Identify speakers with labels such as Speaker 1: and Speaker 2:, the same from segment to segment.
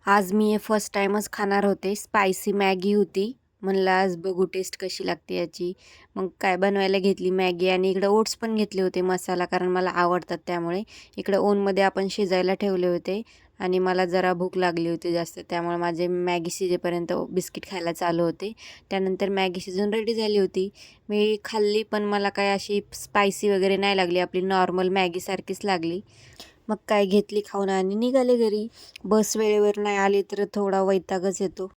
Speaker 1: आज मी हे फर्स्ट टाईमच खाणार होते. स्पायसी मॅगी होती. म्हणलं आज बघू टेस्ट कशी लागते याची. मग काय बनवायला घेतली मॅगी आणि इकडं ओट्स पण घेतले होते मसाला, कारण मला आवडतात त्यामुळे. इकडं ओव्हनमध्ये आपण शिजायला ठेवले होते आणि मला जरा भूक लागली होती जास्त, त्यामुळे माझे मॅगी शिजेपर्यंत बिस्किट खायला चालू होते. त्यानंतर मॅगी शिजून रेडी झाली होती. मी खाल्ली पण मला काय अशी स्पायसी वगैरे नाही लागली. आपली नॉर्मल मॅगीसारखीच लागली. मग काय घेतली खाऊन आणि निघाले घरी. बस वेळेवर नाही आली तर थोडा वैतागच येतो.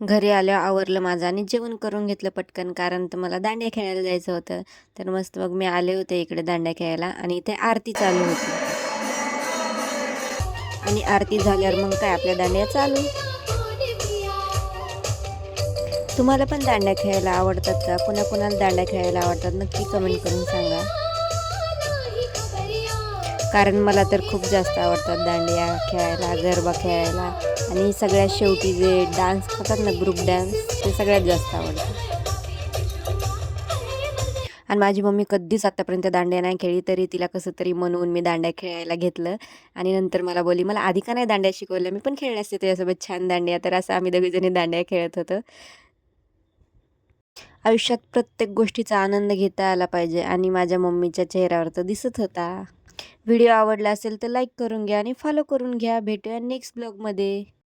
Speaker 1: घरी आल्यावर आवरलं माझं आणि जेवण करून घेतलं पटकन, कारण तर मला दांडिया खेळायला जायचं होतं. तर मस्त मग मी आले होते इकडे दांडिया खेळायला आणि इथे आरती चालू होती. आणि आरती झाल्यावर मग काय आपल्या दांडिया चालू. तुम्हाला पण दांड्या खेळायला आवडतात का? कुणाकुणाला दांड्या खेळायला आवडतात नक्की कमेंट करून सांगा. कारण मला तर खूप जास्त आवडतात दांडिया खेळायला, गरबा खेळायला आणि सगळ्यात शेवटी जे डान्स करतात ना, ग्रुप डान्स, ते सगळ्यात जास्त आवडतं. आणि माझी मम्मी कधीच आत्तापर्यंत दांडिया नाही खेळली, तरी तिला कसं तरी म्हणून मी दांडिया खेळायला घेतलं. आणि नंतर मला बोलली, "मला आधी का नाही दांडिया शिकवलं? मी पण खेळले असते तुझ्यासोबत छान दांडिया." तर असं आम्ही दोघीजणी दांडिया खेळत होतो. आयुष्यात प्रत्येक गोष्टीचा आनंद घेता आला पाहिजे आणि माझ्या मम्मीच्या चेहऱ्यावर तर दिसत होता. व्हिडिओ आवडला असेल तर लाईक करून घ्या आणि फॉलो करून घ्या. भेटूया नेक्स्ट ब्लॉगमध्ये.